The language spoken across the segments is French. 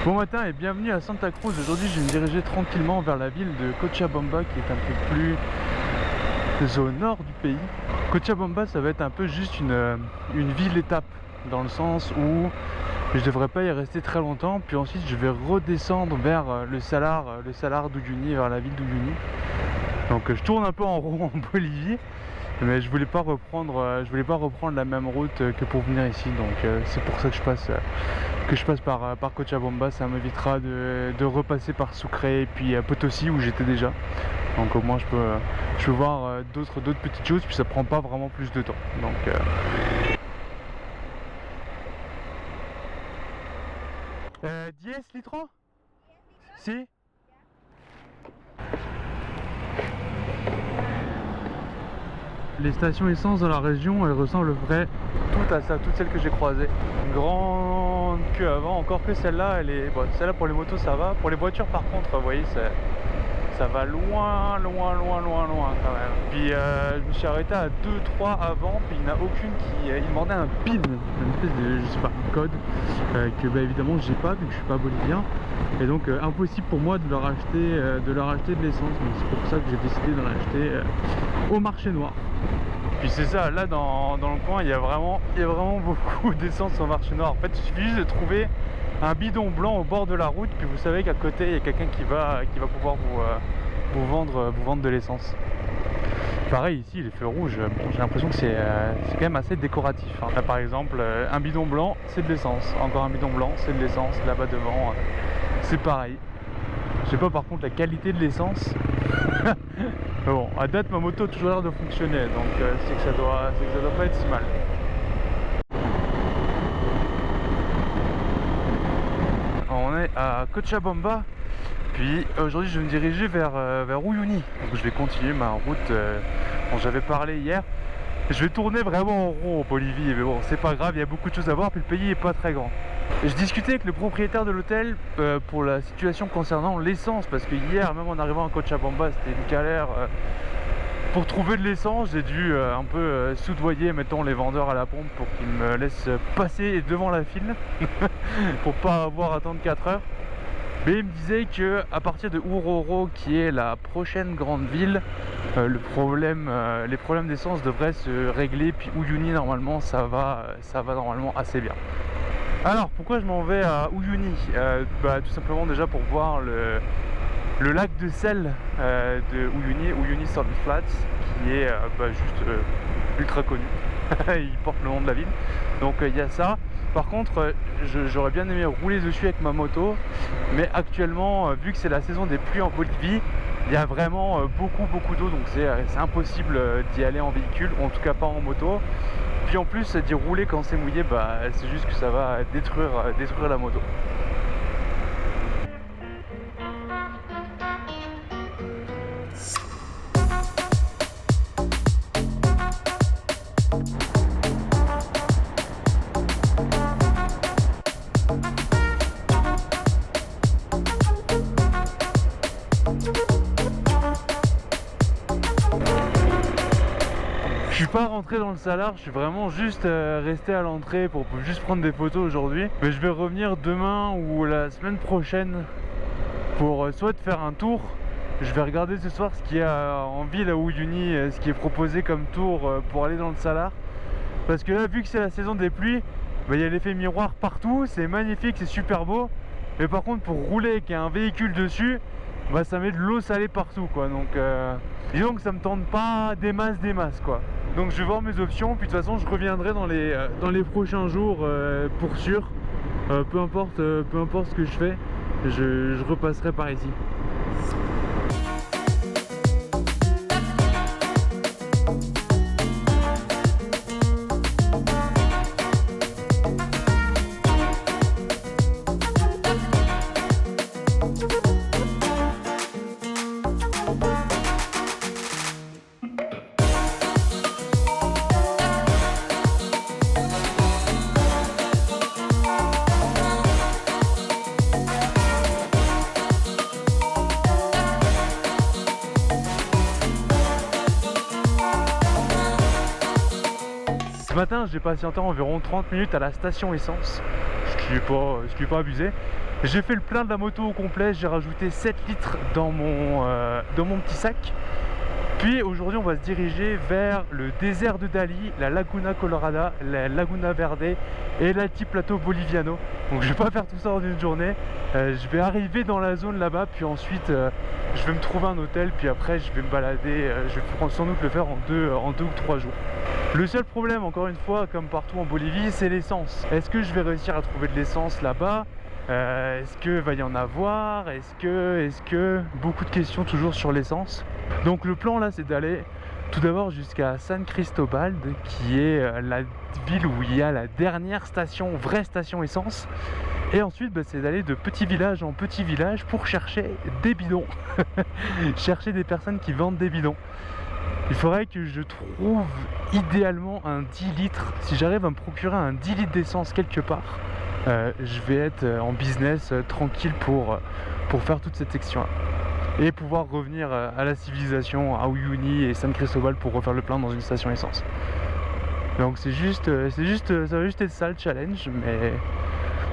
Bon matin et bienvenue à Santa Cruz. Aujourd'hui je vais me diriger tranquillement vers la ville de Cochabamba qui est un peu plus au nord du pays. Cochabamba ça va être un peu juste une ville-étape dans le sens où je devrais pas y rester très longtemps, puis ensuite je vais redescendre vers le Salar d'Uyuni, vers la ville d'Uyuni. Donc je tourne un peu en rond en Bolivie, mais je voulais pas reprendre la même route que pour venir ici, donc c'est pour ça que je passe par Cochabamba. Ça m'évitera de repasser par Sucre et puis Potosi où j'étais déjà, donc au moins je peux voir d'autres petites choses, puis ça prend pas vraiment plus de temps, donc 10 litros? Si? Les stations essence dans la région, elles ressemblent toutes à ça, toutes celles que j'ai croisées. Une grande queue avant, encore que celle-là, celle-là pour les motos ça va. Pour les voitures par contre, vous voyez, ça va loin quand même. Puis je me suis arrêté à 2-3 avant, puis il n'y en a aucune il demandait un PIN, une espèce de, je sais pas, un code, que évidemment j'ai pas vu que je suis pas bolivien. Et donc impossible pour moi de leur acheter de l'essence. Donc c'est pour ça que j'ai décidé d'en acheter au marché noir. Puis c'est ça, là dans le coin il y a vraiment beaucoup d'essence au marché noir. En fait il suffit juste de trouver un bidon blanc au bord de la route, puis vous savez qu'à côté il y a quelqu'un qui va pouvoir vous vendre de l'essence. Pareil ici les feux rouges, bon, j'ai l'impression que c'est quand même assez décoratif, hein. Là par exemple un bidon blanc c'est de l'essence, encore un bidon blanc c'est de l'essence, là-bas devant c'est pareil. Je sais pas par contre la qualité de l'essence. Bon, à date ma moto a toujours l'air de fonctionner, donc c'est que ça doit pas être si mal. On est à Cochabamba, puis aujourd'hui je vais me diriger vers Uyuni. Donc je vais continuer ma route dont j'avais parlé hier. Je vais tourner vraiment en rond en Bolivie, mais bon c'est pas grave, il y a beaucoup de choses à voir, puis le pays est pas très grand. Je discutais avec le propriétaire de l'hôtel pour la situation concernant l'essence, parce que hier, même en arrivant à Cochabamba, c'était une galère pour trouver de l'essence. J'ai dû un peu soudoyer, mettons, les vendeurs à la pompe pour qu'ils me laissent passer devant la file pour pas avoir à attendre 4 heures. Mais il me disait que à partir de Oruro, qui est la prochaine grande ville, les problèmes d'essence devraient se régler, puis Uyuni normalement ça va normalement assez bien. Alors pourquoi je m'en vais à Uyuni? Tout simplement déjà pour voir le lac de sel de Uyuni Salt Flats, qui est juste ultra connu. Il porte le nom de la ville, donc il y a ça. Par contre j'aurais bien aimé rouler dessus avec ma moto, mais actuellement vu que c'est la saison des pluies en Bolivie, il y a vraiment beaucoup d'eau, donc c'est impossible d'y aller en véhicule, ou en tout cas pas en moto. Puis en plus d'y rouler quand c'est mouillé, c'est juste que ça va détruire la moto. Je suis pas rentré dans le Salar, je suis vraiment juste resté à l'entrée pour juste prendre des photos aujourd'hui. Mais je vais revenir demain ou la semaine prochaine pour soit faire un tour. Je vais regarder ce soir ce qu'il y a en ville à Uyuni, ce qui est proposé comme tour pour aller dans le Salar. Parce que là, vu que c'est la saison des pluies, il y a l'effet miroir partout, c'est magnifique, c'est super beau. Mais par contre pour rouler avec un véhicule dessus, ça met de l'eau salée partout quoi. Donc disons que ça me tente pas des masses quoi. Donc je vais voir mes options, puis de toute façon je reviendrai dans les prochains jours pour sûr. Peu importe ce que je fais, je repasserai par ici. Ce matin j'ai patienté environ 30 minutes à la station essence, ce qui est pas abusé. J'ai fait le plein de la moto au complet, j'ai rajouté 7 litres dans mon petit sac. Puis aujourd'hui on va se diriger vers le désert de Dali, la Laguna Colorada, la Laguna Verde et l'altiplateau Boliviano. Donc je vais pas faire tout ça en une journée. Je vais arriver dans la zone là-bas, puis ensuite je vais me trouver un hôtel, puis après je vais me balader. Je vais sans doute le faire en deux ou 3 jours. Le seul problème, encore une fois, comme partout en Bolivie, c'est l'essence. Est-ce que je vais réussir à trouver de l'essence là-bas? Est-ce que va y en avoir? Est-ce que beaucoup de questions toujours sur l'essence. Donc le plan là, c'est d'aller tout d'abord jusqu'à San Cristobal, qui est la ville où il y a la dernière station, vraie station essence. Et ensuite c'est d'aller de petit village en petit village pour chercher des bidons. Chercher des personnes qui vendent des bidons. Il faudrait que je trouve idéalement un 10 litres. Si j'arrive à me procurer un 10 litres d'essence quelque part, je vais être en business tranquille pour faire toute cette section là et pouvoir revenir à la civilisation, à Uyuni et San Cristobal pour refaire le plein dans une station essence. Donc ça va juste être ça le challenge, mais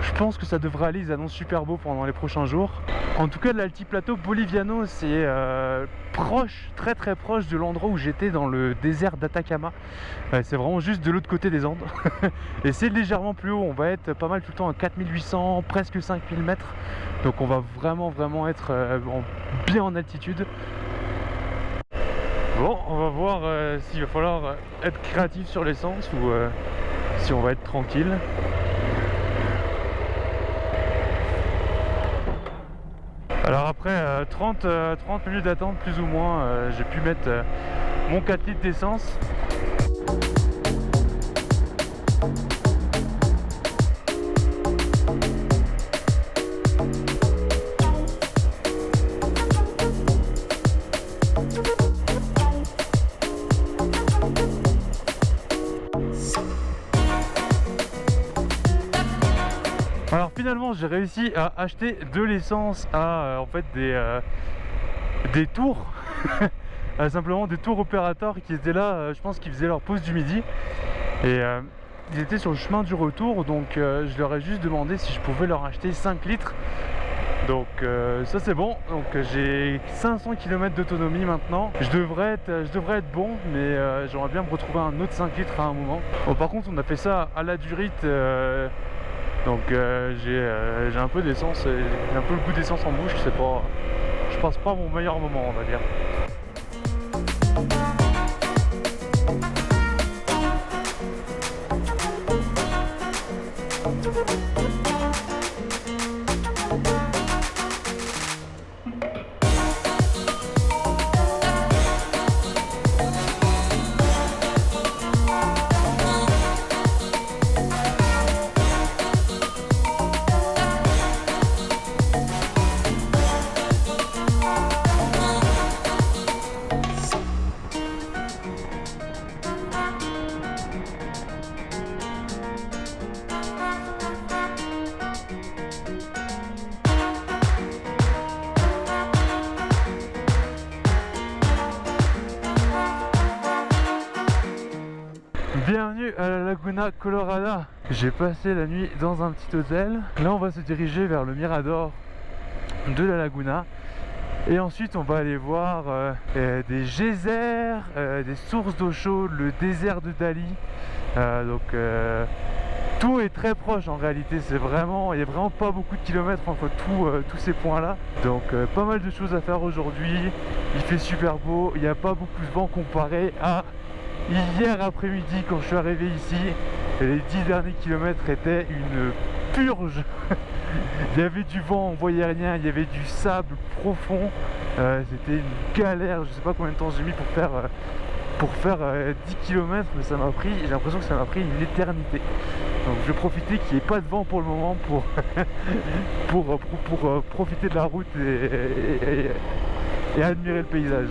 je pense que ça devrait aller. Ils annoncent super beau pendant les prochains jours. En tout cas, l'altiplateau Boliviano, c'est proche, très très proche de l'endroit où j'étais dans le désert d'Atacama. C'est vraiment juste de l'autre côté des Andes. Et c'est légèrement plus haut, on va être pas mal tout le temps à 4800, presque 5000 mètres. Donc on va vraiment être bien en altitude. Bon, on va voir s'il va falloir être créatif sur l'essence ou si on va être tranquille. Alors après 30 minutes d'attente plus ou moins, j'ai pu mettre mon 4 litres d'essence. Alors finalement j'ai réussi à acheter de l'essence à en fait des tours simplement des tours opérateurs qui étaient là, je pense qu'ils faisaient leur pause du midi et ils étaient sur le chemin du retour, donc je leur ai juste demandé si je pouvais leur acheter 5 litres. Donc ça c'est bon, donc j'ai 500 km d'autonomie maintenant. Je devrais être bon, mais j'aimerais bien me retrouver un autre 5 litres à un moment. Bon, par contre on a fait ça à la durite. Donc j'ai un peu d'essence, j'ai un peu le goût d'essence en bouche, je passe pas mon meilleur moment, on va dire. Bienvenue à la Laguna Colorada. J'ai passé la nuit dans un petit hôtel. Là on va se diriger vers le mirador de la Laguna. Et ensuite on va aller voir des geysers, des sources d'eau chaude, le désert de Dali. Tout est très proche en réalité, il n'y a vraiment pas beaucoup de kilomètres entre tous ces points là. Donc pas mal de choses à faire aujourd'hui. Il fait super beau, il n'y a pas beaucoup de vent comparé à hier après-midi quand je suis arrivé ici. Les 10 derniers kilomètres étaient une purge. Il y avait du vent, on voyait rien, il y avait du sable profond. C'était une galère, je sais pas combien de temps j'ai mis pour faire 10 km, mais ça m'a pris, j'ai l'impression que ça m'a pris une éternité. Donc je vais profiter qu'il n'y ait pas de vent pour le moment pour profiter de la route et admirer le paysage.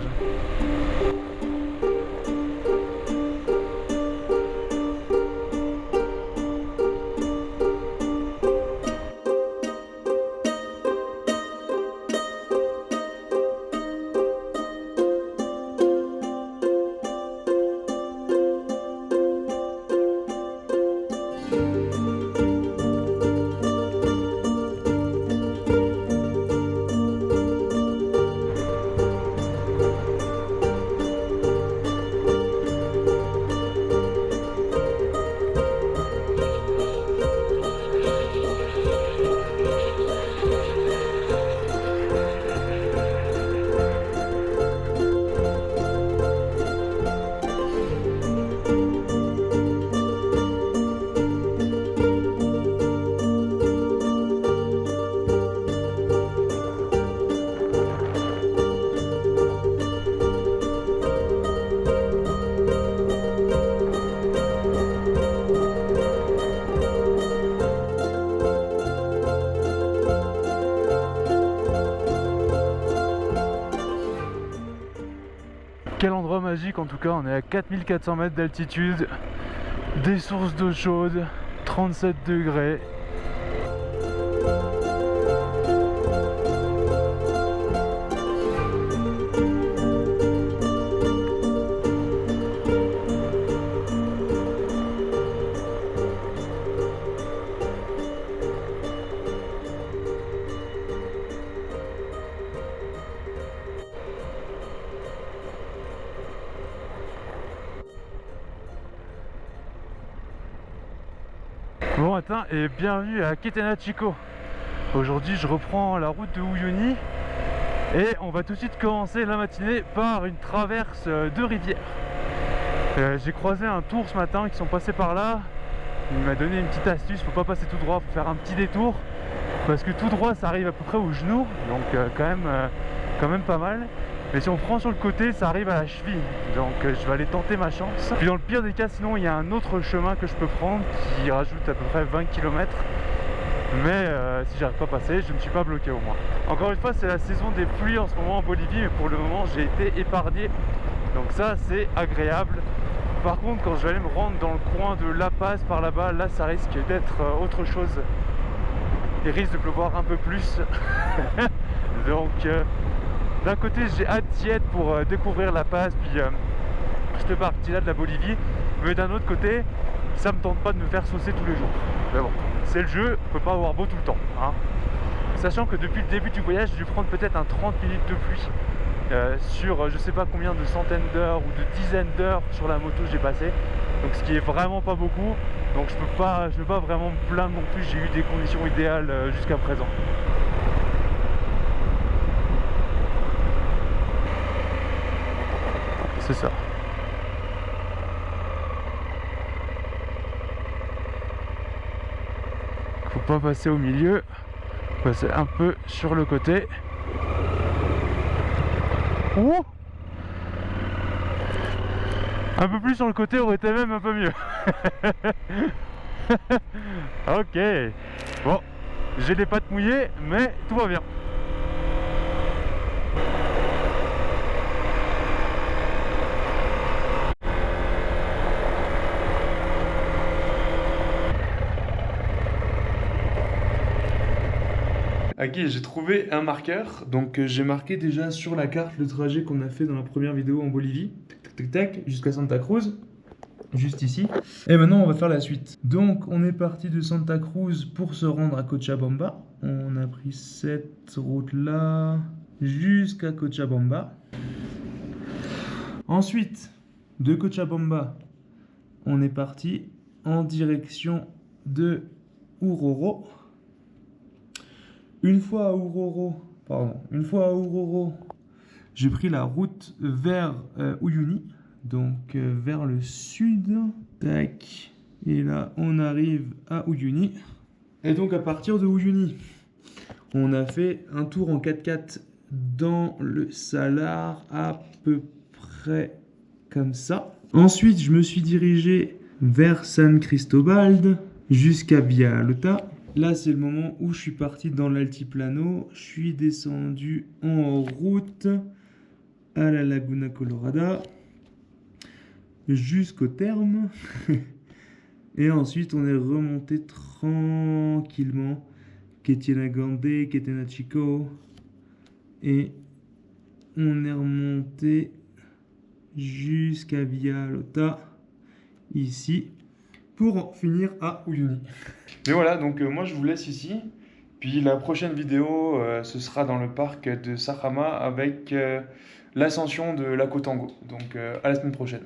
magique en tout cas, on est à 4400 mètres d'altitude, des sources d'eau chaude, 37 degrés. Bon matin et bienvenue à Ketenachiko. Aujourd'hui je reprends la route de Uyuni et on va tout de suite commencer la matinée par une traverse de rivière. J'ai croisé un tour ce matin qui sont passés par là. Il m'a donné une petite astuce, faut pas passer tout droit, faut faire un petit détour parce que tout droit ça arrive à peu près au genou, donc quand même pas mal. Mais si on prend sur le côté, ça arrive à la cheville. Donc je vais aller tenter ma chance. Puis dans le pire des cas, sinon il y a un autre chemin que je peux prendre qui rajoute à peu près 20 km. Mais si j'arrive pas à passer, je ne suis pas bloqué au moins. Encore une fois, c'est la saison des pluies en ce moment en Bolivie, mais pour le moment j'ai été épargné. Donc ça c'est agréable. Par contre, quand je vais aller me rendre dans le coin de La Paz par là-bas, là ça risque d'être autre chose. Il risque de pleuvoir un peu plus. Donc d'un côté j'ai hâte d'y être pour découvrir La Paz, puis cette partie-là de la Bolivie, mais d'un autre côté ça me tente pas de me faire saucer tous les jours. Mais bon, c'est le jeu, on peut pas avoir beau tout le temps, hein. Sachant que depuis le début du voyage j'ai dû prendre peut-être un 30 minutes de pluie sur je sais pas combien de centaines d'heures ou de dizaines d'heures sur la moto j'ai passé, donc ce qui est vraiment pas beaucoup. Donc je peux pas vraiment me plaindre non plus, j'ai eu des conditions idéales jusqu'à présent. C'est ça. Faut pas passer au milieu, passer un peu sur le côté. Ouh, un peu plus sur le côté aurait été même un peu mieux. Ok. Bon, j'ai les pattes mouillées, mais tout va bien. Ok, j'ai trouvé un marqueur, donc j'ai marqué déjà sur la carte le trajet qu'on a fait dans la première vidéo en Bolivie, tac tac tac, jusqu'à Santa Cruz, juste ici. Et maintenant on va faire la suite. Donc on est parti de Santa Cruz pour se rendre à Cochabamba. On a pris cette route là jusqu'à Cochabamba. Ensuite, de Cochabamba, on est parti en direction de Oruro. Une fois à Oruro, j'ai pris la route vers Uyuni, donc vers le sud. Tac. Et là, on arrive à Uyuni. Et donc, à partir de Uyuni, on a fait un tour en 4x4 dans le Salar, à peu près comme ça. Ensuite, je me suis dirigé vers San Cristobal jusqu'à Villalota. Là, c'est le moment où je suis parti dans l'altiplano. Je suis descendu en route à la Laguna Colorada jusqu'au terme. Et ensuite, on est remonté tranquillement Ketenagandé, Ketenachiko. Et on est remonté jusqu'à Villalota, ici, pour finir à Uyuni. Mais voilà, donc moi je vous laisse ici. Puis la prochaine vidéo, ce sera dans le parc de Sajama avec l'ascension de Lac Otango. Donc à la semaine prochaine.